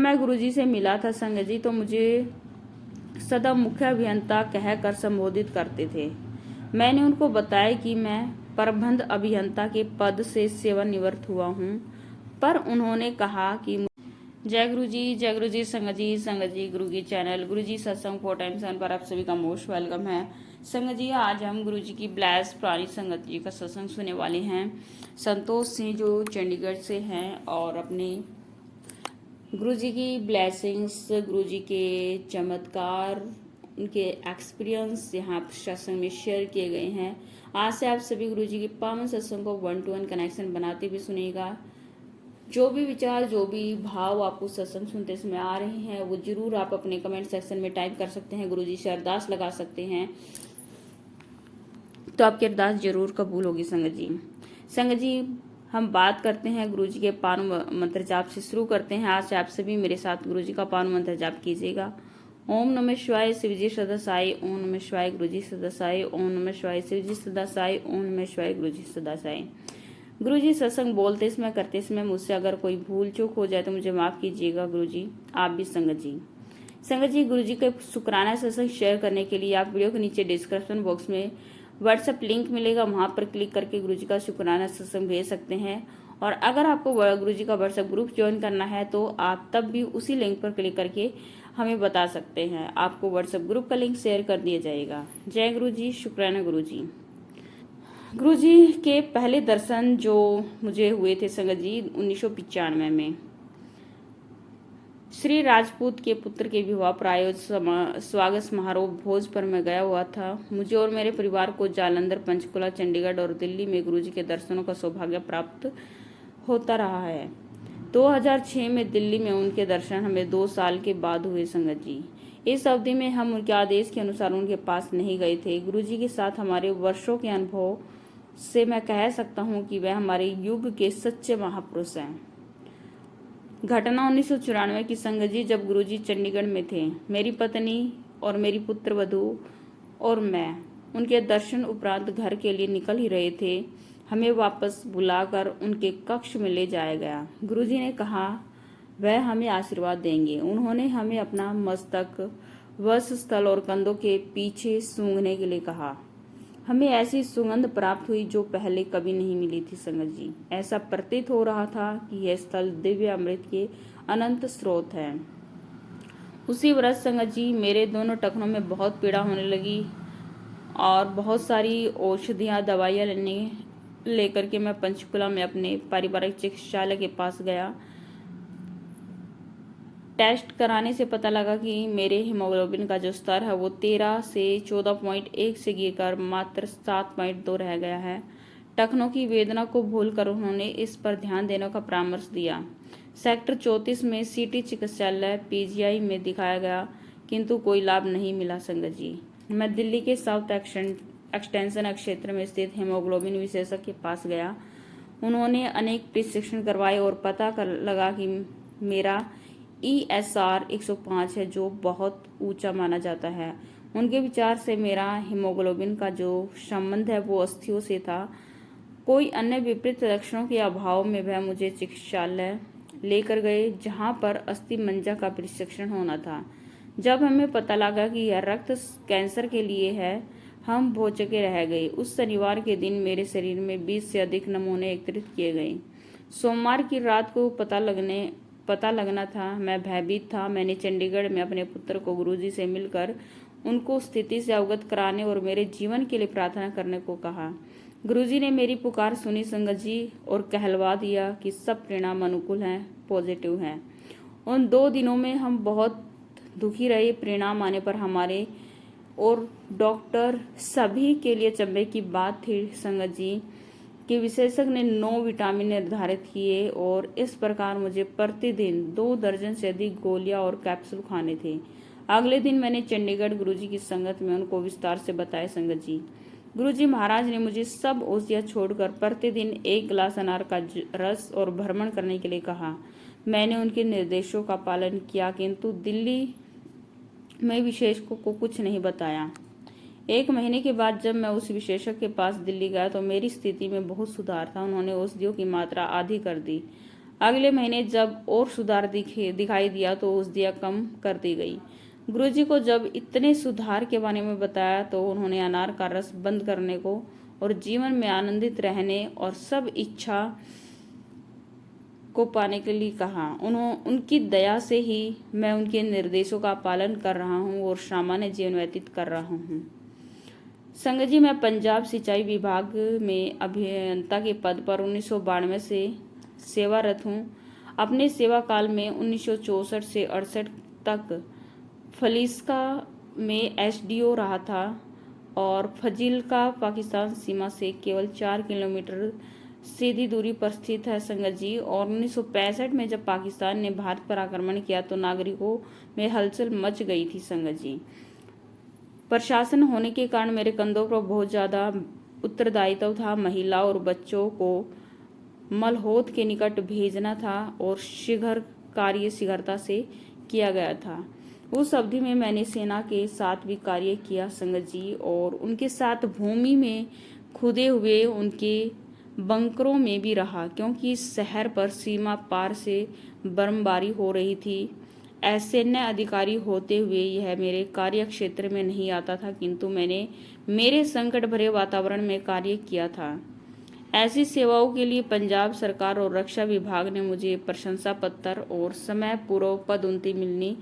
मैं गुरुजी से मिला था संगत जी तो मुझे सदा मुख्य अभियंता कहकर संबोधित करते थे। मैंने उनको बताया कि मैं प्रबंध अभियंता के पद से सेवानिवृत्त हुआ हूँ, पर उन्होंने कहा कि जय गुरु जी संगत जी गुरु की चैनल गुरु जी सत्संग 4x7 पर आप सभी का मोस्ट वेलकम है। संगत जी आज हम गुरु जी की ब्लेस पुरानी संगत जी का सत्संग सुनने वाले हैं। संतोष सिंह जो चंडीगढ़ से हैं और अपने गुरु जी की ब्लेसिंग्स, गुरु जी के चमत्कार, उनके एक्सपीरियंस यहाँ सत्संग में शेयर किए गए हैं। आज से आप सभी गुरु जी के पावन सत्संग को 1-to-1 कनेक्शन बनाते हुए सुनेगा। जो भी विचार, जो भी भाव आपको सत्संग सुनते समय आ रहे हैं वो जरूर आप अपने कमेंट सेक्शन में टाइप कर सकते हैं। गुरु जी से अरदास लगा सकते हैं तो आपकी अरदास जरूर कबूल होगी। संगत जी हम बात करते हैं गुरु जी के पावन मंत्र जाप से शुरू करते हैं। आज से आप सभी मेरे साथ गुरु जी का पावन मंत्र जाप कीजिएगा। ओम नमः शिवाय शिवजी सदा साई, ओम नमः शिवाय गुरुजी सदा साई, ओम नमः शिवाय शिवजी सदा साई, ओम नमः शिवाय गुरुजी सदा साई। गुरु जी सत्संग बोलते समय करते समय मुझसे अगर कोई भूल चूक हो जाए तो मुझे माफ कीजिएगा गुरु जी, आप भी संगत जी गुरु जी के शुक्राना सत्संग शेयर करने के लिए आप वीडियो के नीचे डिस्क्रिप्शन बॉक्स में व्हाट्सएप लिंक मिलेगा, वहां पर क्लिक करके गुरु जी का शुक्राना सत्संग भेज सकते हैं। और अगर आपको गुरु जी का व्हाट्सएप ग्रुप ज्वाइन करना है तो आप तब भी उसी लिंक पर क्लिक करके हमें बता सकते हैं, आपको व्हाट्सएप ग्रुप का लिंक शेयर कर दिया जाएगा। जय गुरु जी, शुक्राना गुरु जी। गुरु जी के पहले दर्शन जो मुझे हुए थे संगत जी 1995 में श्री राजपूत के पुत्र के विवाह प्रायोजित स्वागत समारोह भोज पर मैं गया हुआ था। मुझे और मेरे परिवार को जालंधर, पंचकुला, चंडीगढ़ और दिल्ली में गुरु जी के दर्शनों का सौभाग्य प्राप्त होता रहा है। 2006 में दिल्ली में उनके दर्शन हमें 2 साल के बाद हुए संगत जी। इस अवधि में हम उनके आदेश के अनुसार उनके पास नहीं गए थे। गुरु जी के साथ हमारे वर्षों के अनुभव से मैं कह सकता हूँ कि वह हमारे युग के सच्चे महापुरुष हैं। घटना 1994 की संगत जी, जब गुरु जी चंडीगढ़ में थे। मेरी पत्नी और मेरी पुत्र वधू और मैं उनके दर्शन उपरांत घर के लिए निकल ही रहे थे। हमें वापस बुलाकर उनके कक्ष में ले जाया गया। गुरु जी ने कहा वह हमें आशीर्वाद देंगे। उन्होंने हमें अपना मस्तक वक्ष स्थल और कंधों के पीछे सूंघने के लिए कहा। हमें ऐसी सुगंध प्राप्त हुई जो पहले कभी नहीं मिली थी संगत जी। ऐसा प्रतीत हो रहा था कि यह स्थल दिव्य अमृत के अनंत स्रोत है। उसी वर्ष संगत जी मेरे दोनों टखनों में बहुत पीड़ा होने लगी और बहुत सारी औषधियाँ, दवाइयाँ लेकर के मैं पंचकुला में अपने पारिवारिक चिकित्सालय के पास गया। टेस्ट कराने से पता लगा कि मेरे हीमोग्लोबिन का जो स्तर है वो 13 से 14.1 से गिरकर मात्र 7.2 रह गया है। टखनों की वेदना को भूलकर उन्होंने इस पर ध्यान देने का परामर्श दिया। सेक्टर 34 में सिटी चिकित्सालय PGI में दिखाया गया, किंतु कोई लाभ नहीं मिला संगत जी। मैं दिल्ली के साउथ एक्सटेंशन क्षेत्र में स्थित हीमोग्लोबिन विशेषज्ञ के पास गया। उन्होंने अनेक प्रशिक्षण करवाए और पता लगा कि मेरा ESR 105 है, जो बहुत ऊंचा माना जाता है। उनके विचार से मेरा हीमोग्लोबिन का जो संबंध है वो अस्थियों से था। कोई अन्य विपरीत लक्षणों के अभाव में वह मुझे चिकित्सालय लेकर गए, जहां पर अस्थि मंजा का प्रशिक्षण होना था। जब हमें पता लगा कि यह रक्त कैंसर के लिए है, हम भौचके रह गए। उस शनिवार के दिन मेरे शरीर में 20 से अधिक नमूने एकत्रित किए गए। सोमवार की रात को पता लगना था। मैं भयभीत था। मैंने चंडीगढ़ में अपने पुत्र को गुरुजी से मिलकर उनको स्थिति से अवगत कराने और मेरे जीवन के लिए प्रार्थना करने को कहा। गुरुजी ने मेरी पुकार सुनी संगत जी और कहलवा दिया कि सब परिणाम अनुकूल हैं, पॉजिटिव हैं। उन 2 दिनों में हम बहुत दुखी रहे। परिणाम आने पर हमारे और डॉक्टर सभी के लिए चंबे की बात थी संगत जी कि विशेषज्ञ ने 9 विटामिन निर्धारित किए और इस प्रकार मुझे प्रतिदिन 2 दर्जन से अधिक गोलियां और कैप्सूल खाने थे। अगले दिन मैंने चंडीगढ़ गुरुजी की संगत में उनको विस्तार से बताया संगत जी। गुरुजी महाराज ने मुझे सब औषधियां छोड़कर प्रतिदिन 1 गिलास अनार का रस और भ्रमण करने के लिए कहा। मैंने उनके निर्देशों का पालन किया, किंतु दिल्ली में विशेषज्ञों को कुछ नहीं बताया। 1 महीने के बाद जब मैं उस विशेषज्ञ के पास दिल्ली गया तो मेरी स्थिति में बहुत सुधार था। उन्होंने औषधियों की मात्रा आधी कर दी। अगले महीने जब और सुधार दिखाई दिया तो उस दिया कम कर दी गई। गुरुजी को जब इतने सुधार के बारे में बताया तो उन्होंने अनार का रस बंद करने को और जीवन में आनंदित रहने और सब इच्छा को पाने के लिए कहा। उनकी दया से ही मैं उनके निर्देशों का पालन कर रहा हूँ और सामान्य जीवन व्यतीत कर रहा हूँ। संगत जी, मैं पंजाब सिंचाई विभाग में अभियंता के पद पर 1992 से सेवारत हूँ। अपने सेवा काल में 1964 से 68 तक फलिस्का में एसडीओ रहा था और फजिल्का पाकिस्तान सीमा से केवल 4 किलोमीटर सीधी दूरी पर स्थित है संगत जी। और 1965 में जब पाकिस्तान ने भारत पर आक्रमण किया तो नागरिकों में हलचल मच गई थी संगत जी। प्रशासन होने के कारण मेरे कंधों पर बहुत ज़्यादा उत्तरदायित्व था। महिला और बच्चों को मलहोत के निकट भेजना था और शीघ्र कार्य शीघ्रता से किया गया था। उस अवधि में मैंने सेना के साथ भी कार्य किया संगत जी और उनके साथ भूमि में खुदे हुए उनके बंकरों में भी रहा, क्योंकि शहर पर सीमा पार से बर्फबारी हो रही थी। सैन्य अधिकारी होते हुए यह मेरे कार्य क्षेत्र में नहीं आता था, किंतु मैंने मेरे संकट भरे वातावरण में कार्य किया था। ऐसी सेवाओं के लिए पंजाब सरकार और रक्षा विभाग ने मुझे प्रशंसा पत्र और समय पूर्व पदोन्नति मिलनी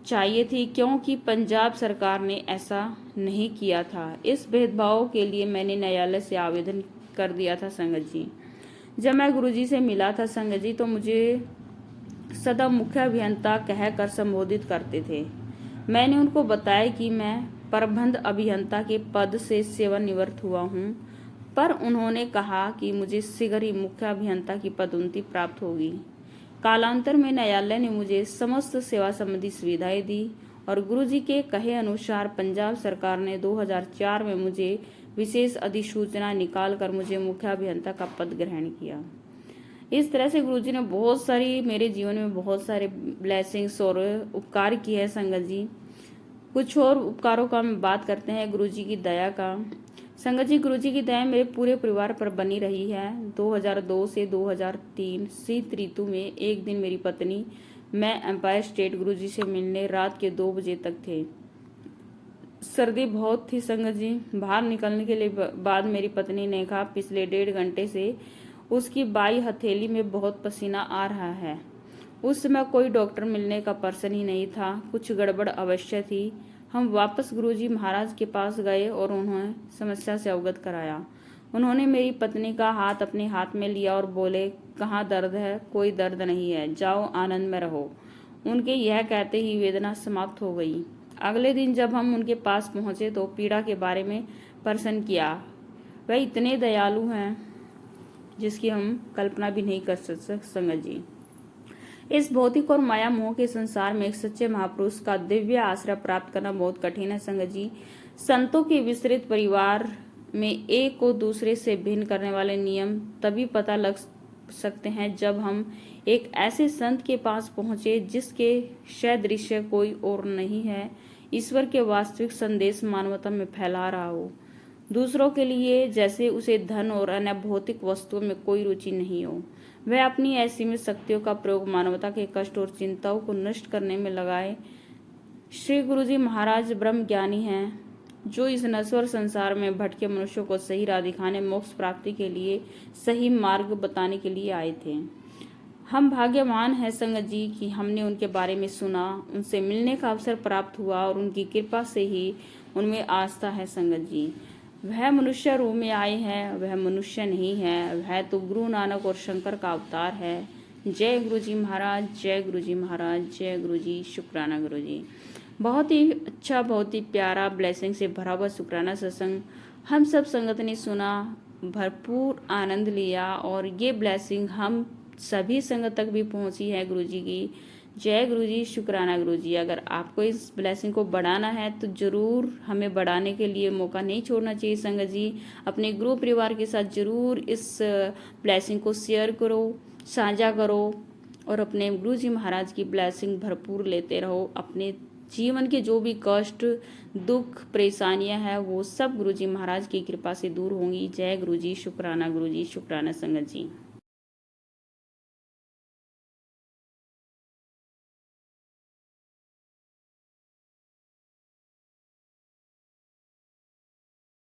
चाहिए थी, क्योंकि पंजाब सरकार ने ऐसा नहीं किया था। इस भेदभाव के लिए मैंने न्यायालय से आवेदन कर दिया था संगत जी। जब मैं गुरुजी से मिला था संगत जी तो मुझे सदा मुख्य अभियंता कहकर संबोधित करते थे। मैंने उनको बताया कि मैं प्रबंध अभियंता के पद से सेवानिवृत्त हुआ हूँ, पर उन्होंने कहा कि मुझे शीघ्र ही मुख्य अभियंता की पदोन्नति प्राप्त होगी। कालांतर में न्यायालय ने मुझे समस्त सेवा संबंधी सुविधाएं दी और गुरुजी के कहे अनुसार पंजाब सरकार ने 2004 में मुझे विशेष अधिसूचना निकालकर मुझे मुख्य अभियंता का पद ग्रहण किया। इस तरह से गुरुजी ने बहुत सारी मेरे जीवन में बहुत सारे ब्लेसिंग्स और उपकार किए हैं संगत जी। कुछ और उपकारों का हम बात करते हैं गुरुजी की दया का। संगत जी, गुरुजी की दया मेरे पूरे परिवार पर बनी रही है। 2002 से 2003 शीत ऋतु में एक दिन मेरी पत्नी मैं एम्पायर स्टेट गुरुजी से मिलने रात के 2 बजे तक थे। सर्दी बहुत थी संगत जी। बाहर निकलने के लिए बाद मेरी पत्नी ने कहा, पिछले 1.5 घंटे से उसकी बाई हथेली में बहुत पसीना आ रहा है। उस समय कोई डॉक्टर मिलने का पर्सन ही नहीं था। कुछ गड़बड़ अवश्य थी। हम वापस गुरुजी महाराज के पास गए और उन्हें समस्या से अवगत कराया। उन्होंने मेरी पत्नी का हाथ अपने हाथ में लिया और बोले, कहाँ दर्द है? कोई दर्द नहीं है, जाओ आनंद में रहो। उनके यह कहते ही वेदना समाप्त हो गई। अगले दिन जब हम उनके पास पहुंचे तो पीड़ा के बारे में प्रश्न किया। वह इतने दयालु हैं जिसकी हम कल्पना भी नहीं कर सकते संगत जी। इस भौतिक और माया मोह के संसार में एक सच्चे महापुरुष का दिव्य आश्रय प्राप्त करना बहुत कठिन है संगत जी। संतों के विस्तृत परिवार में एक को दूसरे से भिन्न करने वाले नियम तभी पता लग सकते हैं जब हम एक ऐसे संत के पास पहुंचे जिसके सदृश्य कोई और नहीं है। ईश्वर के वास्तविक संदेश मानवता में फैला रहा हो, दूसरों के लिए जैसे उसे धन और अन्य भौतिक वस्तुओं में कोई रुचि नहीं हो। वह अपनी असीमित शक्तियों का प्रयोग मानवता के कष्ट और चिंताओं को नष्ट करने में लगाए। श्री गुरुजी महाराज ब्रह्म ज्ञानी हैं, जो इस नश्वर संसार में भटके मनुष्यों को सही राह दिखाने, मोक्ष प्राप्ति के लिए सही मार्ग बताने के लिए आए थे। हम भाग्यवान हैं संगत जी कि हमने उनके बारे में सुना, उनसे मिलने का अवसर प्राप्त हुआ और उनकी कृपा से ही उनमें आस्था है संगत जी। वह मनुष्य रूप में आए हैं, वह मनुष्य नहीं है, वह तो गुरु नानक और शंकर का अवतार है। जय गुरुजी महाराज, जय गुरुजी महाराज, जय गुरुजी, शुक्राना गुरुजी। बहुत ही अच्छा, बहुत ही प्यारा ब्लेसिंग से भरा हुआ शुक्राना सत्संग हम सब संगत ने सुना, भरपूर आनंद लिया और ये ब्लेसिंग हम सभी संगत तक भी पहुंची है गुरुजी की। जय गुरुजी, शुक्राना गुरुजी। अगर आपको इस ब्लेसिंग को बढ़ाना है तो जरूर हमें बढ़ाने के लिए मौका नहीं छोड़ना चाहिए संगत जी। अपने गुरु परिवार के साथ जरूर इस ब्लेसिंग को शेयर करो, साझा करो और अपने गुरुजी महाराज की ब्लेसिंग भरपूर लेते रहो। अपने जीवन के जो भी कष्ट, दुख, परेशानियां हैं वो सब गुरुजी महाराज की कृपा से दूर होंगी। जय गुरुजी, शुक्राना गुरुजी, शुक्राना संगत जी।